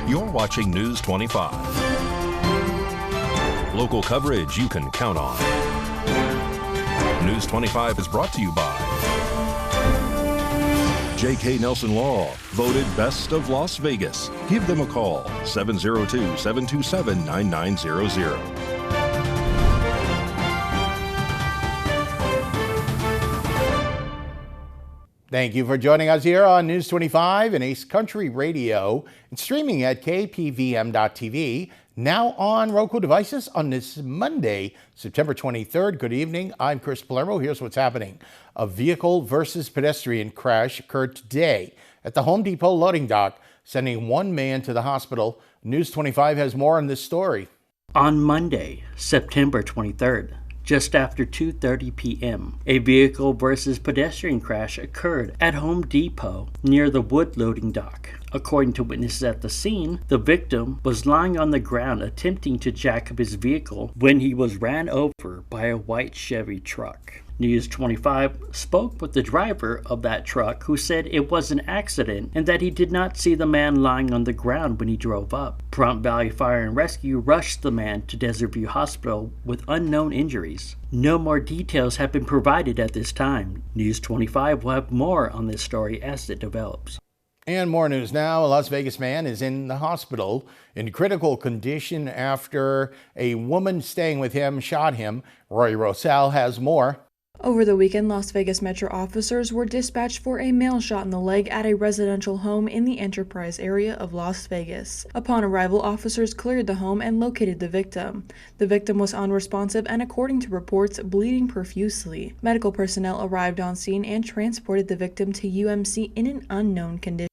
You're watching News 25. Local coverage you can count on. News 25 is brought to you by J.K. Nelson Law, voted Best of Las Vegas. Give them a call, 702-727-9900. Thank you for joining us here on News 25 and Ace Country Radio and streaming at KPVM.TV. Now on Roku devices on this Monday, September 23rd. Good evening. I'm Chris Palermo. Here's what's happening. A vehicle versus pedestrian crash occurred today at the Home Depot loading dock, sending one man to the hospital. News 25 has more on this story. On Monday, September 23rd, just after 2:30 p.m., a vehicle versus pedestrian crash occurred at Home Depot near the wood loading dock. According to witnesses at the scene, the victim was lying on the ground attempting to jack up his vehicle when he was ran over by a white Chevy truck. News 25 spoke with the driver of that truck, who said it was an accident and that he did not see the man lying on the ground when he drove up. Pahrump Valley Fire and Rescue rushed the man to Desert View Hospital with unknown injuries. No more details have been provided at this time. News 25 will have more on this story as it develops. And more news now. A Las Vegas man is in the hospital in critical condition after a woman staying with him shot him. Roy Rosell has more. Over the weekend, Las Vegas Metro officers were dispatched for a male shot in the leg at a residential home in the Enterprise area of Las Vegas. Upon arrival, officers cleared the home and located the victim. The victim was unresponsive and, according to reports, bleeding profusely. Medical personnel arrived on scene and transported the victim to UMC in an unknown condition.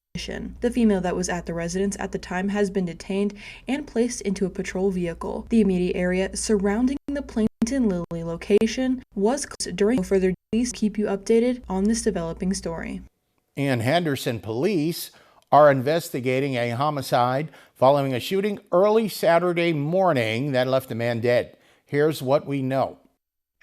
The female that was at the residence at the time has been detained and placed into a patrol vehicle. The immediate area surrounding the Plainton Lily location was closed during further. Please keep you updated on this developing story. And Henderson police are investigating a homicide following a shooting early Saturday morning that left a man dead. Here's what we know.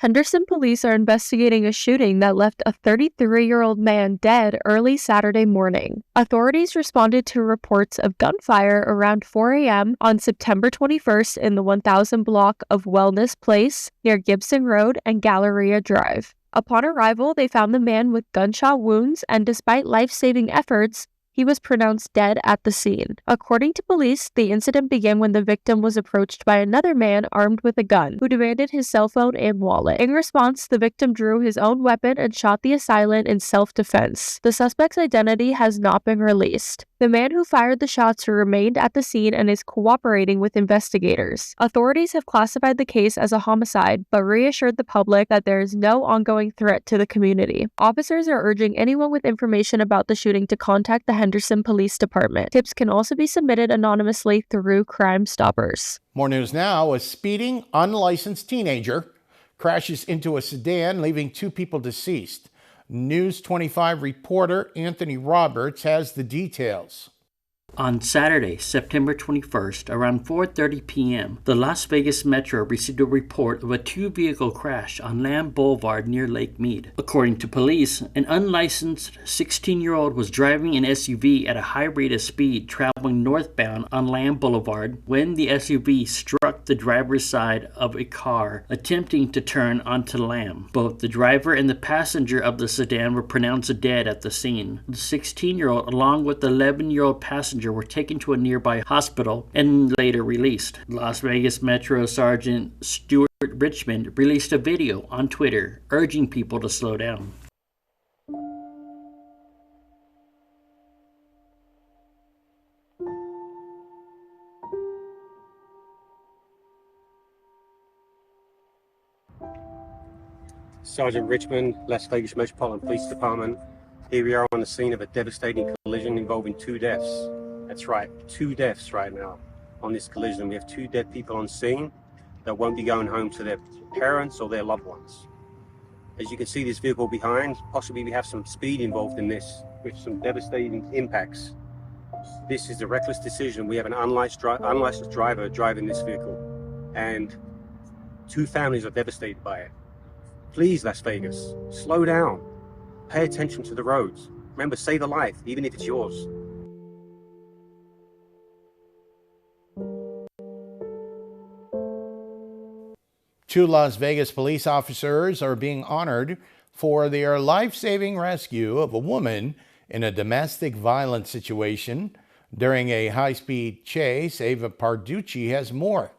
Henderson police are investigating a shooting that left a 33-year-old man dead early Saturday morning. Authorities responded to reports of gunfire around 4 a.m. on September 21st in the 1000 block of Wellness Place near Gibson Road and Galleria Drive. Upon arrival, they found the man with gunshot wounds, and despite life-saving efforts, he was pronounced dead at the scene. According to police, the incident began when the victim was approached by another man armed with a gun, who demanded his cell phone and wallet. In response, the victim drew his own weapon and shot the assailant in self-defense. The suspect's identity has not been released. The man who fired the shots remained at the scene and is cooperating with investigators. Authorities have classified the case as a homicide, but reassured the public that there is no ongoing threat to the community. Officers are urging anyone with information about the shooting to contact the Henderson Police Department. Tips can also be submitted anonymously through Crime Stoppers. More news now. A speeding, unlicensed teenager crashes into a sedan, leaving two people deceased. News 25 reporter Anthony Roberts has the details. On Saturday, September 21st, around 4:30 p.m., the Las Vegas Metro received a report of a two-vehicle crash on Lamb Boulevard near Lake Mead. According to police, an unlicensed 16-year-old was driving an SUV at a high rate of speed traveling northbound on Lamb Boulevard when the SUV struck the driver's side of a car attempting to turn onto Lamb. Both the driver and the passenger of the sedan were pronounced dead at the scene. The 16-year-old, along with the 11-year-old passenger, were taken to a nearby hospital and later released. Las Vegas Metro Sergeant Stuart Richmond released a video on Twitter urging people to slow down. Sergeant Richmond, Las Vegas Metropolitan Police Department. Here we are on the scene of a devastating collision involving two deaths. That's right, two deaths right now on this collision. We have two dead people on scene that won't be going home to their parents or their loved ones. As you can see, this vehicle behind, possibly we have some speed involved in this with some devastating impacts. This is a reckless decision. We have an unlicensed driver driving this vehicle, and two families are devastated by it. Please, Las Vegas, slow down. Pay attention to the roads. Remember, save a life, even if it's yours. Two Las Vegas police officers are being honored for their life-saving rescue of a woman in a domestic violence situation during a high-speed chase. Ava Parducci has more.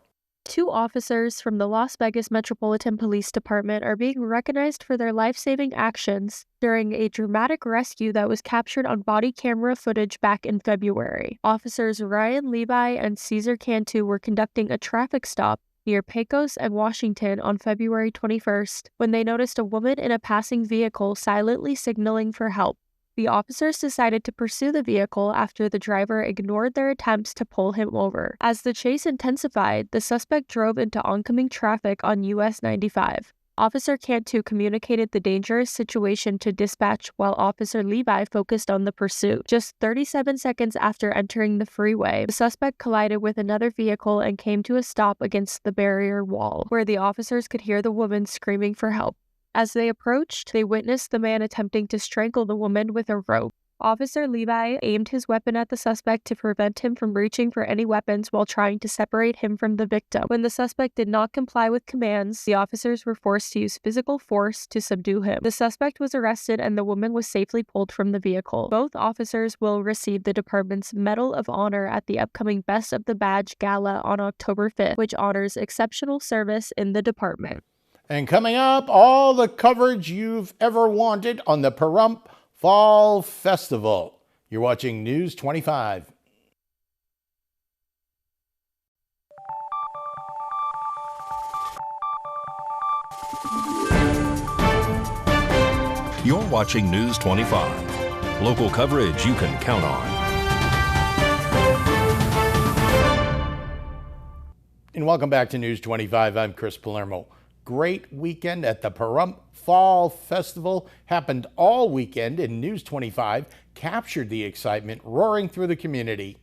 Two officers from the Las Vegas Metropolitan Police Department are being recognized for their life-saving actions during a dramatic rescue that was captured on body camera footage back in February. Officers Ryan Levi and Cesar Cantu were conducting a traffic stop near Pecos and Washington on February 21st when they noticed a woman in a passing vehicle silently signaling for help. The officers decided to pursue the vehicle after the driver ignored their attempts to pull him over. As the chase intensified, the suspect drove into oncoming traffic on US 95. Officer Cantu communicated the dangerous situation to dispatch while Officer Levi focused on the pursuit. Just 37 seconds after entering the freeway, the suspect collided with another vehicle and came to a stop against the barrier wall, where the officers could hear the woman screaming for help. As they approached, they witnessed the man attempting to strangle the woman with a rope. Officer Levi aimed his weapon at the suspect to prevent him from reaching for any weapons while trying to separate him from the victim. When the suspect did not comply with commands, the officers were forced to use physical force to subdue him. The suspect was arrested and the woman was safely pulled from the vehicle. Both officers will receive the department's Medal of Honor at the upcoming Best of the Badge Gala on October 5th, which honors exceptional service in the department. And coming up, all the coverage you've ever wanted on the Pahrump Fall Festival. You're watching News 25. You're watching News 25. Local coverage you can count on. And welcome back to News 25. I'm Chris Palermo. Great weekend at the Pahrump Fall Festival happened all weekend, and News 25 captured the excitement roaring through the community.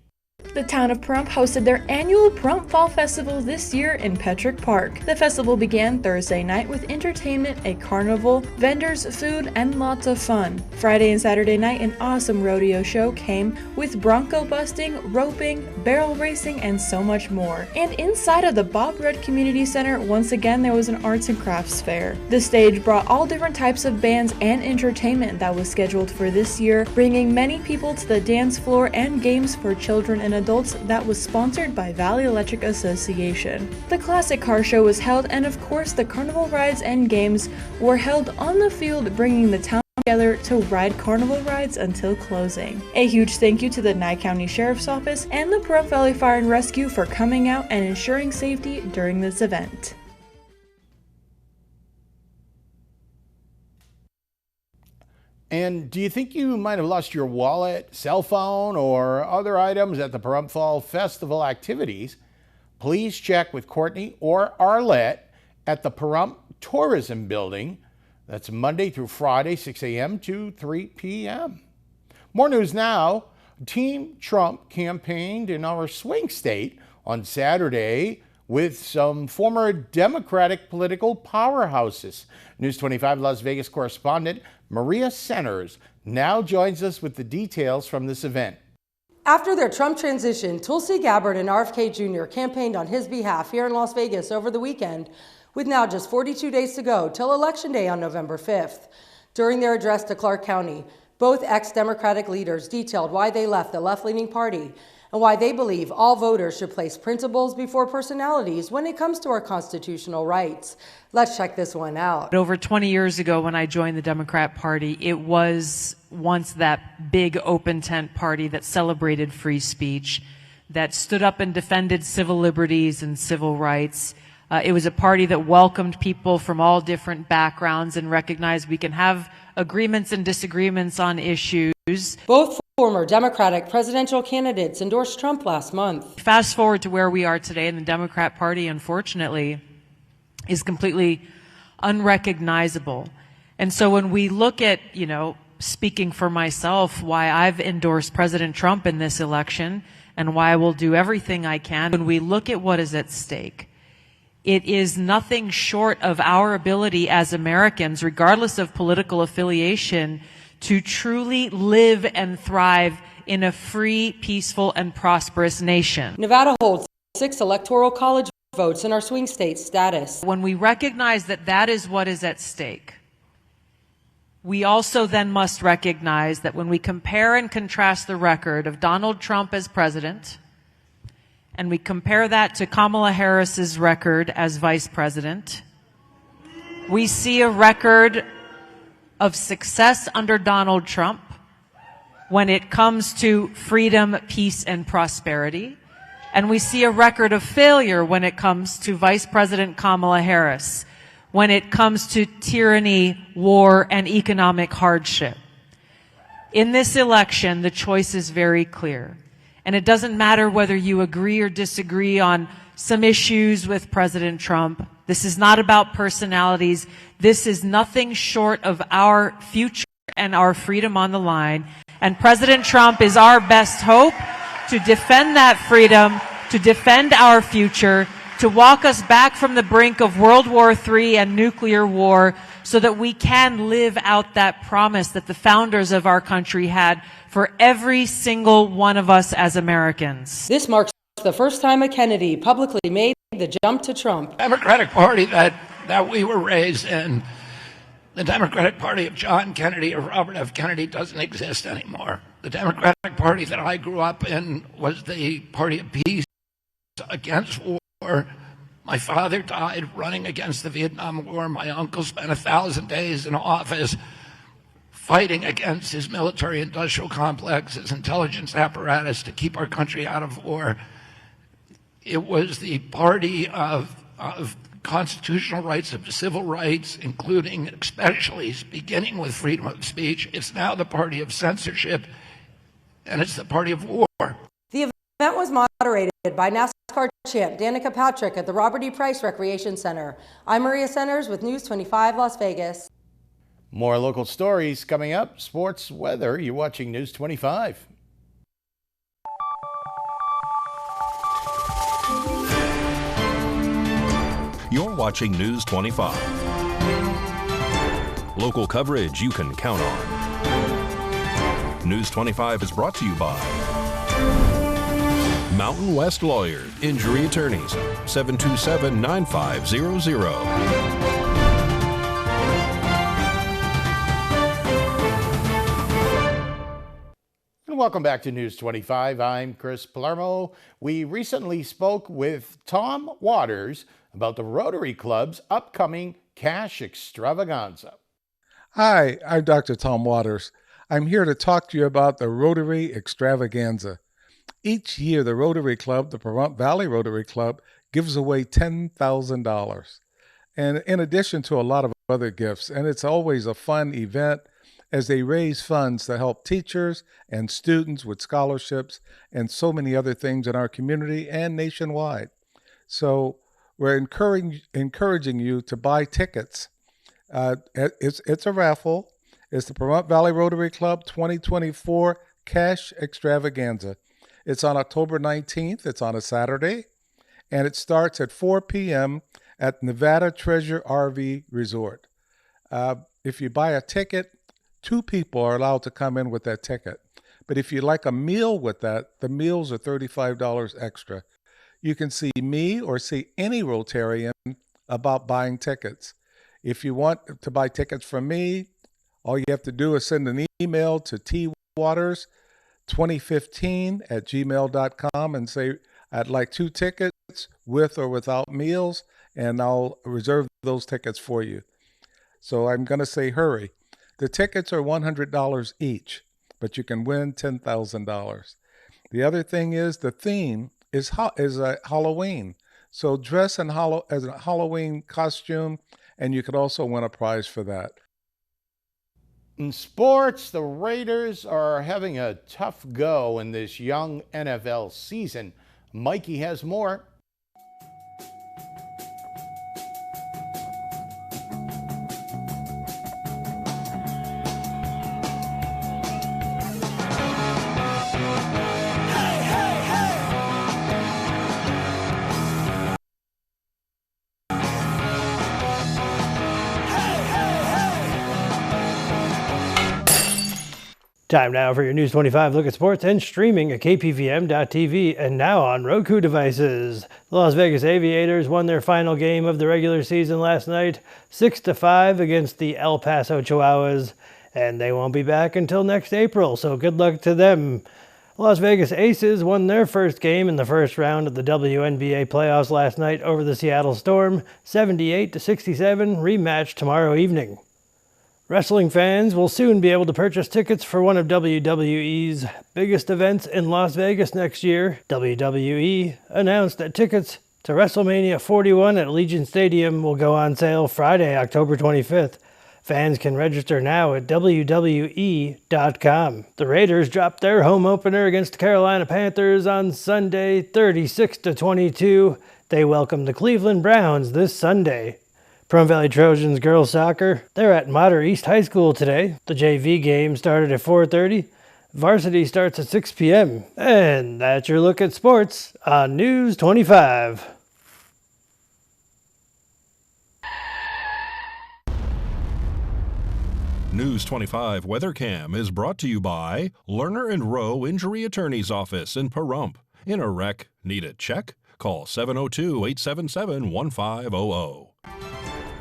The town of Pahrump hosted their annual Pahrump Fall Festival this year in Petrick Park. The festival began Thursday night with entertainment, a carnival, vendors, food, and lots of fun. Friday and Saturday night, an awesome rodeo show came with bronco busting, roping, barrel racing, and so much more. And inside of the Bob Rudd Community Center, once again there was an arts and crafts fair. The stage brought all different types of bands and entertainment that was scheduled for this year, bringing many people to the dance floor and games for children and adults that was sponsored by Valley Electric Association. The classic car show was held, and of course the carnival rides and games were held on the field, bringing the town together to ride carnival rides until closing. A huge thank you to the Nye County Sheriff's Office and the Pahrump Valley Fire and Rescue for coming out and ensuring safety during this event. And do you think you might have lost your wallet, cell phone, or other items at the Pahrump Fall Festival activities? Please check with Courtney or Arlette at the Pahrump Tourism Building. That's Monday through Friday, 6 a.m. to 3 p.m. More news now. Team Trump campaigned in our swing state on Saturday with some former Democratic political powerhouses. News 25 Las Vegas correspondent Maria Centers now joins us with the details from this event. After their Trump transition, Tulsi Gabbard and RFK Jr. campaigned on his behalf here in Las Vegas over the weekend, with now just 42 days to go till Election Day on November 5th. During their address to Clark County, both ex-Democratic leaders detailed why they left the left-leaning party and why they believe all voters should place principles before personalities when it comes to our constitutional rights. Let's check this one out. Over 20 years ago, when I joined the Democrat Party, it was once that big open tent party that celebrated free speech, that stood up and defended civil liberties and civil rights. It was a party that welcomed people from all different backgrounds and recognized we can have agreements and disagreements on issues. Both former Democratic presidential candidates endorsed Trump last month. Fast forward to where we are today, and the Democrat Party, unfortunately, is completely unrecognizable. And so when we look at, speaking for myself, why I've endorsed President Trump in this election and why I will do everything I can, when we look at what is at stake, it is nothing short of our ability as Americans, regardless of political affiliation, to truly live and thrive in a free, peaceful, and prosperous nation. Nevada holds 6 electoral college votes in our swing state status. When we recognize that that is what is at stake, we also then must recognize that when we compare and contrast the record of Donald Trump as president, and we compare that to Kamala Harris's record as vice president, we see a record of success under Donald Trump when it comes to freedom, peace, and prosperity. And we see a record of failure when it comes to Vice President Kamala Harris, when it comes to tyranny, war, and economic hardship. In this election, the choice is very clear. And it doesn't matter whether you agree or disagree on some issues with President Trump. This is not about personalities. This is nothing short of our future and our freedom on the line. And President Trump is our best hope to defend that freedom, to defend our future, to walk us back from the brink of World War III and nuclear war so that we can live out that promise that the founders of our country had for every single one of us as Americans. This marks the first time a Kennedy publicly made the jump to Trump. Democratic Party that we were raised in, the Democratic Party of John Kennedy or Robert F. Kennedy doesn't exist anymore. The Democratic Party that I grew up in was the party of peace against war. My father died running against the Vietnam War. My uncle spent 1,000 days in office fighting against his military-industrial complex, his intelligence apparatus to keep our country out of war. It was the party of constitutional rights, of civil rights, including, especially, beginning with freedom of speech. It's now the party of censorship, and it's the party of war. The event was moderated by NASCAR champ Danica Patrick at the Robert E. Price Recreation Center. I'm Maria Centers with News 25 Las Vegas. More local stories coming up. Sports, weather. You're watching News 25. You're watching News 25. Local coverage you can count on. News 25 is brought to you by Mountain West Lawyers, Injury Attorneys, 727-9500. Welcome back to News 25. I'm Chris Palermo. We recently spoke with Tom Waters about the Rotary Club's upcoming cash extravaganza. Hi, I'm Dr. Tom Waters. I'm here to talk to you about the Rotary extravaganza. Each year, the Rotary Club, the Pahrump Valley Rotary Club, gives away $10,000. And in addition to a lot of other gifts, and it's always a fun event as they raise funds to help teachers and students with scholarships and so many other things in our community and nationwide. So we're encouraging you to buy tickets. It's a raffle. It's the Pahrump Valley Rotary Club 2024 Cash Extravaganza. It's on October 19th. It's on a Saturday, and it starts at 4 p.m. at Nevada Treasure RV Resort. If you buy a ticket, 2 people are allowed to come in with that ticket. But if you like a meal with that, the meals are $35 extra. You can see me or see any Rotarian about buying tickets. If you want to buy tickets from me, all you have to do is send an email to twaters2015@gmail.com and say, I'd like 2 tickets with or without meals, and I'll reserve those tickets for you. So I'm going to say hurry. The tickets are $100 each, but you can win $10,000. The other thing is the theme is Halloween. So dress in as a Halloween costume, and you could also win a prize for that. In sports, the Raiders are having a tough go in this young NFL season. Mikey has more. Time now for your News 25 look at sports and streaming at KPVM.TV and now on Roku devices. The Las Vegas Aviators won their final game of the regular season last night, 6-5 against the El Paso Chihuahuas, and they won't be back until next April, so good luck to them. Las Vegas Aces won their first game in the first round of the WNBA playoffs last night over the Seattle Storm, 78-67, rematch tomorrow evening. Wrestling fans will soon be able to purchase tickets for one of WWE's biggest events in Las Vegas next year. WWE announced that tickets to WrestleMania 41 at Allegiant Stadium will go on sale Friday, October 25th. Fans can register now at WWE.com. The Raiders dropped their home opener against the Carolina Panthers on Sunday, 36-22. They welcome the Cleveland Browns this Sunday. Pahrump Valley Trojans girls soccer, they're at Mater East High School today. The JV game started at 4:30. Varsity starts at 6 p.m. And that's your look at sports on News 25. News 25 Weather Cam is brought to you by Lerner and Rowe Injury Attorney's Office in Pahrump. In a wreck, need a check? Call 702-877-1500.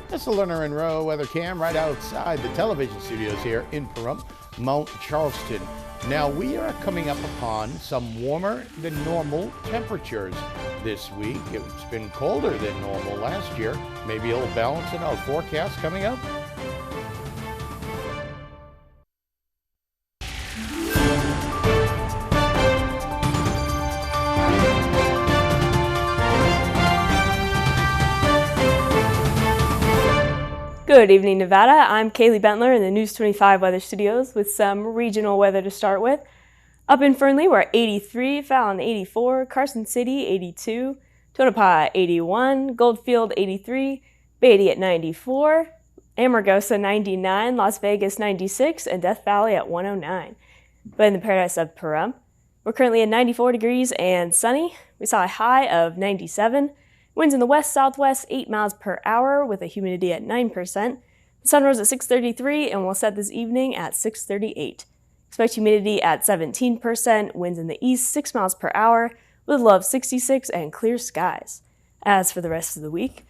That's the Lerner and Rowe weather cam right outside the television studios here in Pahrump, Mount Charleston. Now we are coming up upon some warmer than normal temperatures this week. It's been colder than normal last year. Maybe it'll balance it out. Forecast coming up. Good evening, Nevada. I'm Kaylee Bentler in the News 25 Weather Studios with some regional weather to start with. Up in Fernley, we're at 83, Fallon 84, Carson City 82, Tonopah 81, Goldfield 83, Beatty at 94, Amargosa 99, Las Vegas 96, and Death Valley at 109. But in the paradise of Pahrump, we're currently at 94 degrees and sunny. We saw a high of 97. Winds in the west-southwest 8 miles per hour with a humidity at 9%. The sun rose at 6:33 and will set this evening at 6:38. Expect humidity at 17%, winds in the east 6 miles per hour with a low of 66 and clear skies. As for the rest of the week,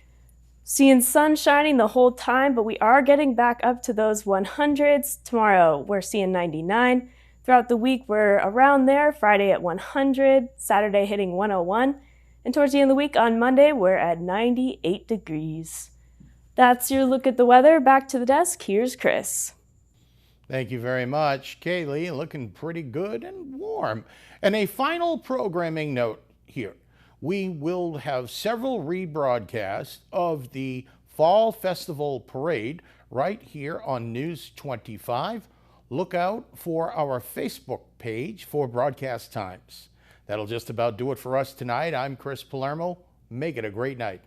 seeing sun shining the whole time, but we are getting back up to those 100s. Tomorrow we're seeing 99. Throughout the week we're around there, Friday at 100, Saturday hitting 101. And towards the end of the week on Monday, we're at 98 degrees. That's your look at the weather. Back to the desk. Here's Chris. Thank you very much, Kaylee. Looking pretty good and warm. And a final programming note here. We will have several rebroadcasts of the Fall Festival Parade right here on News 25. Look out for our Facebook page for broadcast times. That'll just about do it for us tonight. I'm Chris Palermo. Make it a great night.